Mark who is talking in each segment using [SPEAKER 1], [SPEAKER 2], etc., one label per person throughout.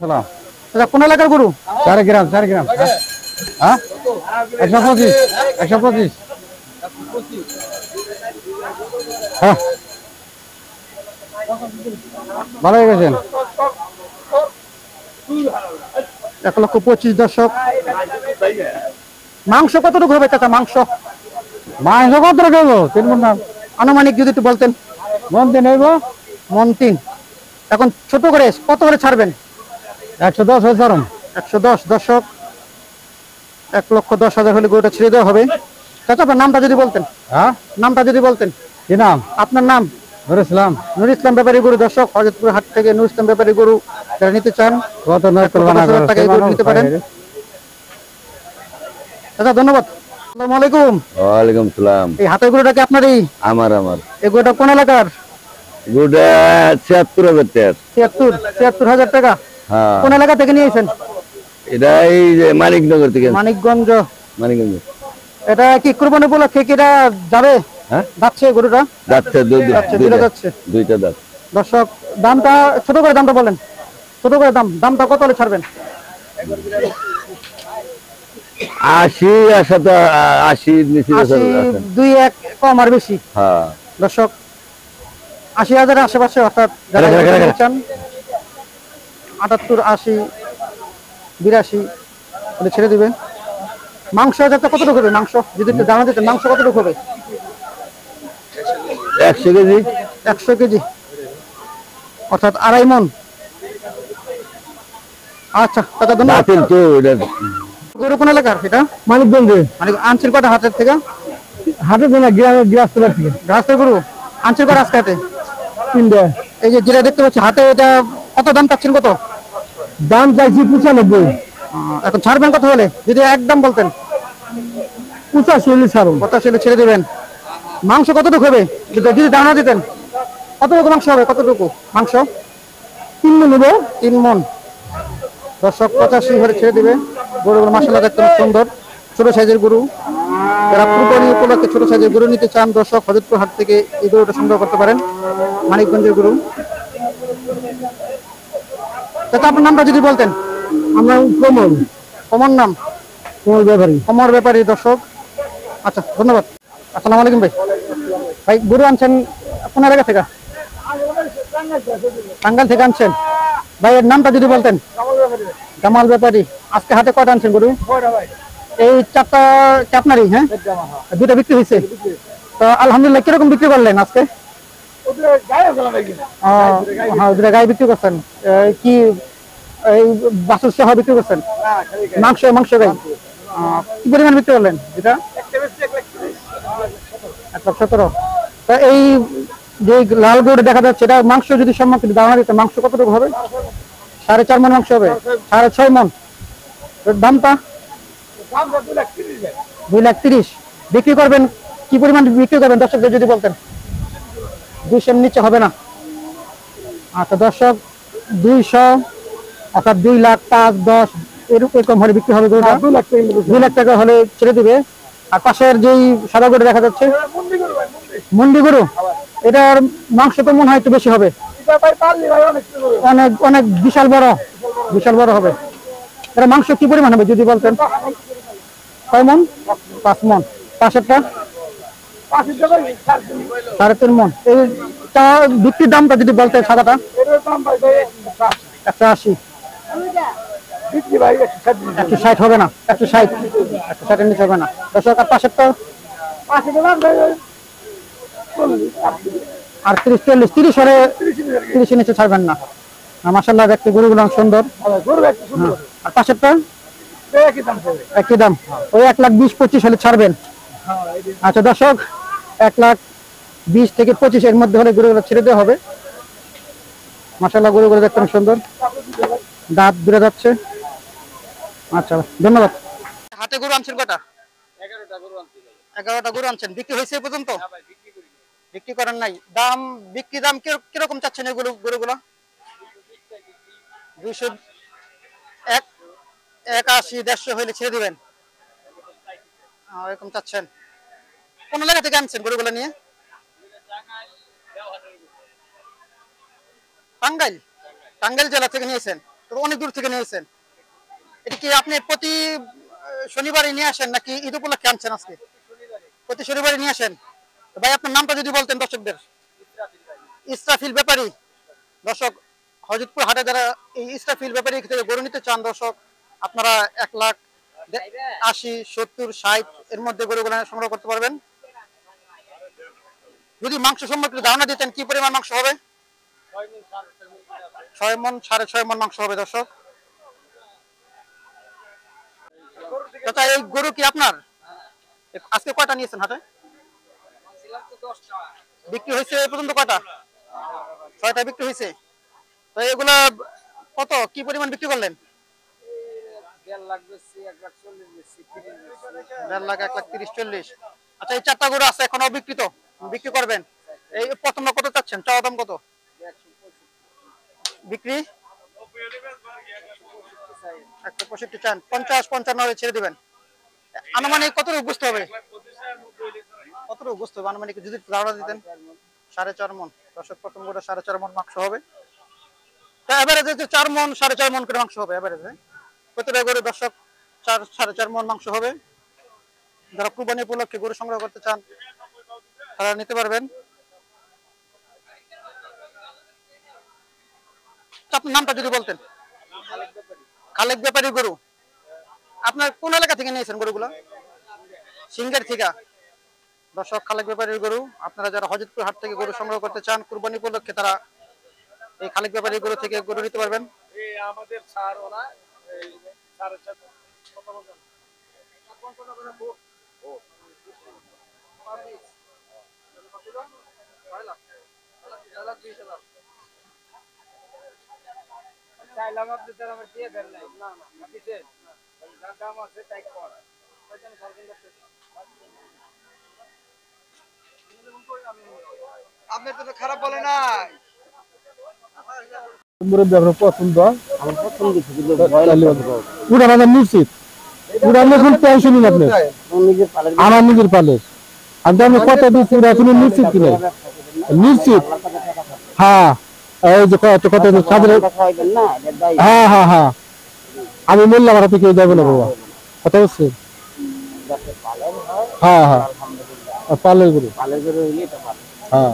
[SPEAKER 1] সালাম।
[SPEAKER 2] আচ্ছা কোন এলাকার গরু?
[SPEAKER 1] 4 গ্রাম 4 গ্রাম। হ্যাঁ 125 125। হ্যাঁ ভালো হয়ে গেছেন।
[SPEAKER 2] 1,25,000 দর্শক। মাংস কতটুকু হবে চাচা? মাংস
[SPEAKER 1] মাংস কত দেবো? 3 মণ না?
[SPEAKER 2] আনুমানিক যদি একটু বলতেন।
[SPEAKER 1] মন দিয়ে নেবো।
[SPEAKER 2] মন 3। এখন ছোট করে কত করে ছাড়বেন?
[SPEAKER 1] 110 হয়ে ছাড়ুন।
[SPEAKER 2] 110 দর্শক। 1,10,000 হলে গরুটা ছেড়ে দেওয়া হবে। চাচা আপনার নামটা যদি বলতেন।
[SPEAKER 1] হ্যাঁ
[SPEAKER 2] নামটা যদি বলতেন।
[SPEAKER 1] কি নাম?
[SPEAKER 2] আপনার নাম?
[SPEAKER 1] নুর ইসলাম।
[SPEAKER 2] নুর ইসলাম ব্যাপারী গরু দর্শক, হযরতপুর হাট থেকে নুর ইসলাম ব্যাপারী গরু যারা নিতে চান
[SPEAKER 1] কত নয় কুরবানা
[SPEAKER 2] 1,10,000 টাকায় গরু নিতে পারেন। চাচা ধন্যবাদ। আসসালামু আলাইকুম।
[SPEAKER 3] ওয়ালাইকুম সালাম।
[SPEAKER 2] এই হাতের গরুটা কি আপনারই?
[SPEAKER 3] আমার
[SPEAKER 2] এই গরুটা কোন এলাকার?
[SPEAKER 3] গুডা ৭৬,০০০ টাকা।
[SPEAKER 2] ৭৬,০০০ টাকা।
[SPEAKER 3] হ্যাঁ,
[SPEAKER 2] কোন এলাকা থেকে নিয়েছেন?
[SPEAKER 3] এটা এই যে মানিকনগর থেকে।
[SPEAKER 2] মানিকগঞ্জ।
[SPEAKER 3] মানিকগঞ্জ।
[SPEAKER 2] এটা কি কুরবানি উপলক্ষে কি এটা যাবে?
[SPEAKER 3] হ্যাঁ
[SPEAKER 2] যাচ্ছে গরুটা?
[SPEAKER 3] যাচ্ছে
[SPEAKER 2] যাচ্ছে, দুইটা যাচ্ছে।
[SPEAKER 3] দুইটা দাঁত।
[SPEAKER 2] দর্শক দামটা ছোট করে দামটা বলেন। ছোট করে দামটা কত হলে ছাড়বেন?
[SPEAKER 3] ৮০ আশা তো ৮০ নিচে
[SPEAKER 2] ৮০, 2-1 কম আর বেশি।
[SPEAKER 3] হ্যাঁ
[SPEAKER 2] দর্শক ৮০,০০০ আশেপাশে, অর্থাৎ যারা নিতে চান ৭৮, ৮০, ৮২ হলে ছেড়ে দিবে। মাংস যাতে কতটুকু হবে? মাংস যদি একটু জানা দিতেন, মাংস কতটুকু হবে?
[SPEAKER 3] ১০০ কেজি।
[SPEAKER 2] 100 কেজি, অর্থাৎ 2.5 মণ। আচ্ছা দাদা ধন্যবাদ।
[SPEAKER 3] বাতিল তো এটা।
[SPEAKER 2] গরু কোন এলাকার এটা?
[SPEAKER 1] মানিকগঞ্জে।
[SPEAKER 2] মানে আনছিল কটা হাটের থেকে?
[SPEAKER 1] হাটে তো না, গ্রামের গৃহস্থলা থেকে।
[SPEAKER 2] গাছের গরু আনছিল কটা আজকে হাটে?
[SPEAKER 1] 3টা।
[SPEAKER 2] এই যে যেটা দেখতে পাচ্ছি হাতে, এটা কত দাম চাচ্ছেন? কত
[SPEAKER 1] দাম চাইছি 95।
[SPEAKER 2] এখন ছাড়বেন কত হলে? যদি একদম বলতেন।
[SPEAKER 1] 85 হলে ছাড়ুন।
[SPEAKER 2] 85 হলে ছেড়ে দিবেন। মাংস কতটুকু হবে যদি দানা দিতেন? কতটুকু মাংস হবে? কতটুকু মাংস?
[SPEAKER 1] 3 মণ নেবো।
[SPEAKER 2] 3 মণ। দর্শক 85 হলে ছেড়ে দিবে। গরুগুলো মাশাআল্লাহ দেখতে সুন্দর, ছোট সাইজের গরু। যারা কুরবানি উপলক্ষে ছোট সাইজের গরু নিতে চান দর্শক, হযরতপুর হাট থেকে এই গরুটা সংগ্রহ করতে পারেন। মানিকগঞ্জের গরু। চাচা আপনার নামটা যদি বলতেন।
[SPEAKER 1] আমরা কমল।
[SPEAKER 2] কমর নাম?
[SPEAKER 1] কমল ব্যাপারী।
[SPEAKER 2] কমর ব্যাপারী দর্শক। আচ্ছা ধন্যবাদ। আসসালামু আলাইকুম ভাই। ভাই গরু আনছেন কোন এলাকা থেকে? টাঙ্গাইল থেকে আনছেন। ভাই এর নামটা যদি বলতেন। জামাল ব্যাপারী। আজকে হাটে কয়টা আনছেন গরু? এই 4টা কি আপনারই? হ্যাঁ, 2টা বিক্রি হয়েছে। তো আলহামদুলিল্লাহ কিরকম বিক্রি করলেন আজকে? হ্যাঁ 2টা গায়ে বিক্রি করছেন। কি এই বাছুর সহ বিক্রি করছেন? মাংস গাই। কি পরিমাণ বিক্রি করলেন? যেটা 1,17,000। তা এই যে লাল গরু দেখা যাচ্ছে, এটা মাংস যদি সম্মুখে দাঁড়া দিতে, মাংস কতটুকু হবে? 4.5 মণ মাংস হবে। 6.5 মণ। দামটা 2,30,000 বিক্রি করবেন। কি পরিমাণ বিক্রি করবেন দর্শকদের যদি বলতেন? 200 নিচে হবে না। আচ্ছা দর্শক 200, অর্থাৎ 2 লাখ 5, 10 এরকম হলে বিক্রি হবে গরুটা। 2 লাখ টাকা হলে ছেড়ে দিবে। আর পাশের যেই সাদা গরু দেখা যাচ্ছে, মুন্ডি গরু, এটার মাংস তো মনে হয় একটু বেশি হবে। অনেক অনেক বিশাল বড় হবে। এটা মাংস কি পরিমাণ হবে যদি বলতেন? কয় মণ? 5 মণ। পাশেরটা 3.5 মণ। এইটা বিক্রির দামটা যদি বলতেন সাদাটা? 180। 160 হবে না। 160 নিচে হবে না দর্শক। আর পাশেরটা? আর 30 হলে 30 নিচে ছাড়বেন না। মাশাআল্লাহ দেখতে গরুগুলো সুন্দর। আর পাশেরটা? একই দাম। ওই 1,20,25 হলে ছাড়বেন। আচ্ছা দর্শক 1,20,000 থেকে 25 এর মধ্যে হলে গরুগুলো ছেড়ে দেওয়া হবে। মাশাআল্লাহ গরুগুলো দেখতে সুন্দর, দাঁত দূরে যাচ্ছে। আচ্ছা ধন্যবাদ। হাতে গরু আনছেন কটা? 11টা গরু আনছেন। বিক্রি হয়েছে এই পর্যন্ত? বিক্রি করেন নাই। বিক্রি দাম কিরকম চাচ্ছেন এগুলো গরুগুলো? 200, 81, 150 হইলে ছেড়ে দিবেন। এরকম চাচ্ছেন। কোন এলাকা থেকে আনছেন গরুগুলো নিয়ে? টাঙ্গাইল জেলা থেকে নিয়েছেন। তো অনেক দূর থেকে নিয়েছেন। এটা কি আপনি প্রতি শনিবারই নিয়ে আসেন নাকি ঈদ উপলক্ষে আনছেন আজকে? প্রতি শনিবারই নিয়ে আসেন। তো ভাই আপনার নামটা যদি বলতেন দর্শকদের। ইসরাফিল ব্যাপারী। দর্শক, হযরতপুর হাটে যারা এই ইসরাফিল ব্যাপারী থেকে গরু নিতে চান দর্শক, আপনারা 1,80,000, 70, 60 এর মধ্যে গরুগুলো সংগ্রহ করতে পারবেন। যদি মাংস সম্পর্কে ধারণা দিতেন কি পরিমাণ মাংস হবে? 6 মণ 6.5 মণ মাংস হবে দর্শক। চাচা এই গরু কি আপনার? আজকে কয়টা নিয়েছেন হাটে? বিক্রি হয়েছে এই পর্যন্ত কয়টা? 6টা বিক্রি হয়েছে। তো এগুলা কত কি পরিমাণ বিক্রি করলেন?
[SPEAKER 4] 1.5 লাখ বেশি, 1,40,000 বেশি,
[SPEAKER 2] 1.5 লাখ, 1,30,000, 40। আচ্ছা এই 4টা গরু আছে এখনো বিক্রিত, বিক্রি করবেন। এই প্রথমটা কত চাচ্ছেন? চাওয়া দাম কত?
[SPEAKER 4] 165
[SPEAKER 2] বিক্রি 165 চান, 50-55 হলে ছেড়ে দিবেন। আনুমানিক কতটুকু বুঝতে হবে? কতটুকু বুঝতে হবে আনুমানিক যদি ধারণা দিতেন? 4.5 মণ। দর্শক প্রথম গরু 4.5 মণ মাংস হবে। তা এভারেজে 4 মণ 4.5 মণ করে মাংস হবে এভারেজে। প্রতিটা গরু দর্শক 4-4.5 মণ মাংস হবে। যারা কুরবানি উপলক্ষে গরু সংগ্রহ করতে চান তারা নিতে পারবেন। আপনার নামটা যদি বলতেন। খালেক ব্যাপারী গরু। আপনার কোন এলাকা থেকে নিয়েছেন গরুগুলো? সিঙ্গার থেকে। দর্শক খালেক ব্যাপারীর গরু, আপনারা যারা হযরতপুর হাট থেকে গরু সংগ্রহ করতে চান কুরবানি উপলক্ষে তারা এই খালেক ব্যাপারীর গরু থেকে গরু নিতে পারবেন।
[SPEAKER 4] এই আমাদের স্যার ওরা এই 4.5 কত বলছেন? কোন কোন করে ও পারমিস 6 লাখ 6,20,000 চাইলাম আপনি স্যার আমার দিয়ে দেন নাই। না না দিছেন, যার দাম আছে তাই কর কয়জন সরকার করতে আপনি তো খারাপ বলে নাই।
[SPEAKER 1] মুরব্বী আপনার পছন্দ?
[SPEAKER 3] আমার পছন্দ ছিল কিন্তু ভয় লাগতো।
[SPEAKER 1] পুরা বাজার নিশ্চিত, পুরা এখন টেনশনই না আপনার।
[SPEAKER 3] নিজে পালের
[SPEAKER 1] আমার নিজের পালে আমি তো আমি কত দিচ্ছি এখন নিশ্চিত কিনা নিশ্চিত। হ্যাঁ এই যে কত কত সাধারণ।
[SPEAKER 3] খাওয়াইবেন না এর দাই।
[SPEAKER 1] হ্যাঁ হ্যাঁ হ্যাঁ আমি বললাম আমার থেকে যাবো না বাবা, কথা বলছি। হ্যাঁ হ্যাঁ পালের গরু,
[SPEAKER 3] পালের গরু হইলে এটা ভালো।
[SPEAKER 1] হ্যাঁ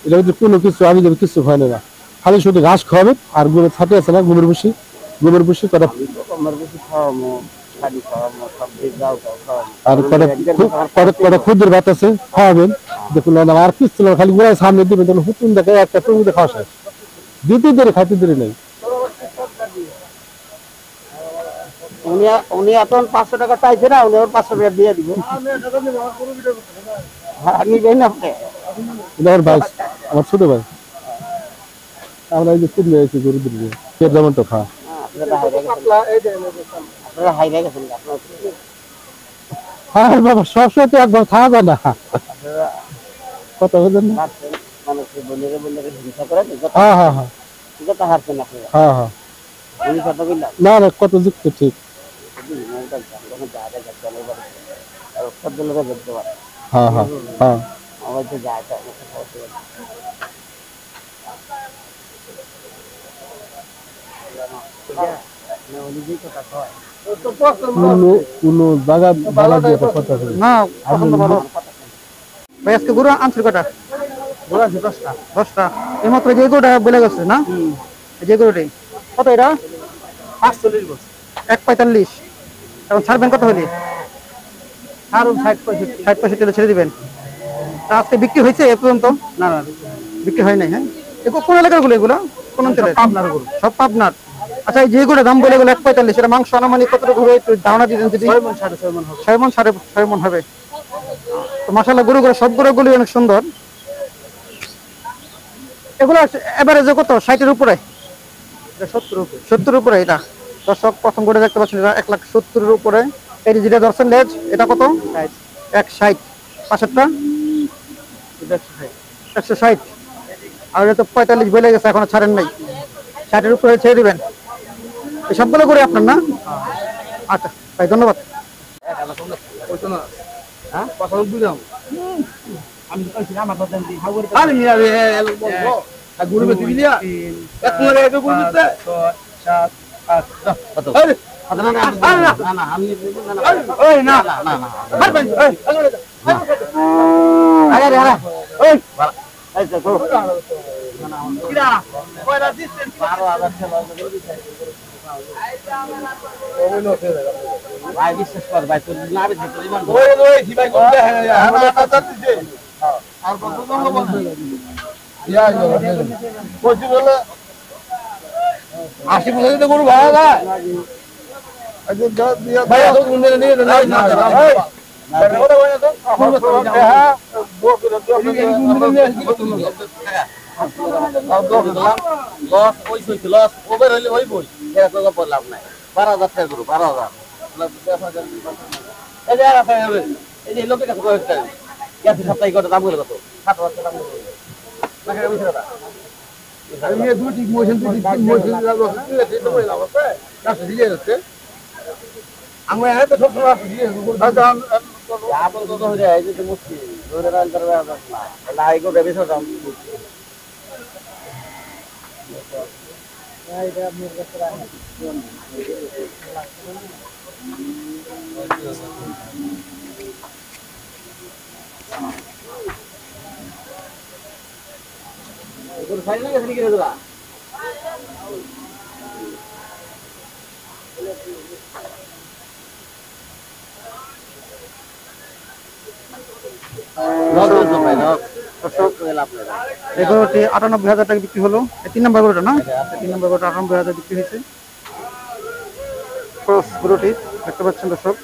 [SPEAKER 1] এটা কিন্তু কোনো কিছু আমি যদি কিছু হয় না, খালি শুধু ঘাস খাওয়াবে আর গরু ছাটে আছে না গোবর ভুসি কটা
[SPEAKER 3] আমার বেশি খাওয়ামো, শাড়ি খাওয়ামো, সবজি যাও খাওয়ামো।
[SPEAKER 1] আর কটা খুদের ভাত আছে খাওয়াবেন। দেখুন আর কিছু না, খালি গোড়ায় সামনে দিবেন তখন হুতুন দেখে একটা টুকুতে খাওয়া শেষ। দিতে দেরি খাইতে দেরি নেই।
[SPEAKER 3] উনি এখন 500 টাকা চাইছে না, উনি ওর 500 টাকা দিয়ে দিব। আমি দেই না আপনি।
[SPEAKER 1] আমার ভাই, আমার ছোট ভাই, আমরা এই যে কিনে এসেছি গরু দিলে যেমন তো খা।
[SPEAKER 3] আপনারা হাইরে গেছেন আপনারা
[SPEAKER 1] হ্যাঁ বাবা সবসময় তো একবার খাওয়া যায় না, কথা বলেন না।
[SPEAKER 3] মানুষের বলে হিংসা করে
[SPEAKER 1] হ্যাঁ হ্যাঁ হ্যাঁ
[SPEAKER 3] যত হারছেন আপনারা।
[SPEAKER 1] হ্যাঁ হ্যাঁ
[SPEAKER 3] উনি কথা বললাম
[SPEAKER 1] না না কত যুক্ত ঠিক।
[SPEAKER 3] সব লোকের দেখতে পারে
[SPEAKER 1] হ্যাঁ হ্যাঁ হ্যাঁ
[SPEAKER 3] আমার তো যায়
[SPEAKER 1] কোনো জায়গা বালা দিয়ে কথা বলি
[SPEAKER 2] না পছন্দ ভালো। ভাই আজকে গরু আনছিল কটা?
[SPEAKER 1] বলা আছে 10টা।
[SPEAKER 2] 10টা। এইমাত্র যে গরুটা বলে গেছে না? যে গরুটি কত এটা?
[SPEAKER 1] 45 বছর
[SPEAKER 2] 1.45। এখন ছাড়বেন কত হলে?
[SPEAKER 1] আর 60-65
[SPEAKER 2] ছেড়ে দিবেন। তা আজকে বিক্রি হয়েছে এ পর্যন্ত?
[SPEAKER 1] না না
[SPEAKER 2] বিক্রি হয় নাই। হ্যাঁ এগুলো কোন এলাকার গুলো? এগুলো কোন অঞ্চলের?
[SPEAKER 1] পাবনার গরু।
[SPEAKER 2] সব পাবনার। আচ্ছা এই যেগুলো দাম বলে গেলো 1.45, সেটা মাংস আনুমানিক কতটুকু হবে একটু ধারণা দিতেন যদি?
[SPEAKER 1] 6 মণ 6.5 মণ হবে।
[SPEAKER 2] 6 মণ 6.5 মণ হবে। তো মাশাআল্লাহ গরুগুলো সব গরুগুলি অনেক সুন্দর। এগুলো এভারেজে কত? 60 এর উপরে? 70 উপরে। এটা দর্শক প্রথম গরু দেখতে পাচ্ছেন, এটা 1,70,000 এর উপরে। এই যেটা দর্শন লেজ এটা কত? 160। পাশেরটা 160। আর এটা তো 45 বলে গেছে, এখনো ছাড়েন নাই। 60 এর উপরে ছেড়ে দিবেন। এই সবগুলো করে আপনার না? আচ্ছা ভাই ধন্যবাদ।
[SPEAKER 1] হ্যাঁ কথা বুঝলাম
[SPEAKER 3] আমি কইছি আমার কথা দি খাবার
[SPEAKER 1] আরে মিয়া রে গরু বেচি দিয়া এক মনে এত গরু বেচতে
[SPEAKER 4] 7
[SPEAKER 3] কত
[SPEAKER 4] আরে
[SPEAKER 3] না না না না আমি না না
[SPEAKER 4] ওই না
[SPEAKER 3] না না না
[SPEAKER 4] মারবেন এই
[SPEAKER 3] আরে আরে আরে
[SPEAKER 4] ওই
[SPEAKER 3] এই তো তো
[SPEAKER 4] কিরা কয়টা দিচ্ছেন
[SPEAKER 3] 12,000 ভাই বিশ্বাস কর ভাই তোর লাভে থেকে ইমান
[SPEAKER 4] ওই ওই সিবাই করতে হ্যাঁ না যাচ্ছে আর কত জন বলছে ইয়া কইছি বলে 80% তো গরু ভাড়া যায় আজ দিয়া ভাই তো গুন্ডে নিয়ে না না এই ওটা ওই তো হ্যাঁ
[SPEAKER 3] লস ওই হইছে লস ওভার হইলে ওই বই এরা তো পর লাভ নাই 12,000 টাকা করো 12,000 এই যে আর হবে এই যে লোকের কাছে কয়েকটা গ্যাসের সপ্তাহে কত দাম হলো কত 7,000 দাম হলো না কেন বুঝছ না
[SPEAKER 4] আমি এই দুটি মোশন লাগলো ঠিক তো বলে লাভ আছে কাছে দিয়ে যাচ্ছে আমি এত সব সময় দিয়ে দাদা
[SPEAKER 3] আপন কত হয়ে যায় এই যে মুশকিল ধরে রান করবে না লাই গো বেবিসো দাম গরু খাই না গেছে কি রে তোরা
[SPEAKER 2] এই গরুটি 98,000 টাকা বিক্রি হলো। এই 3 নম্বর গরুটা না, 3 নম্বর গরুটা 98,000 বিক্রি হয়েছে। ক্রস গরুটি দেখতে পাচ্ছেন দর্শক।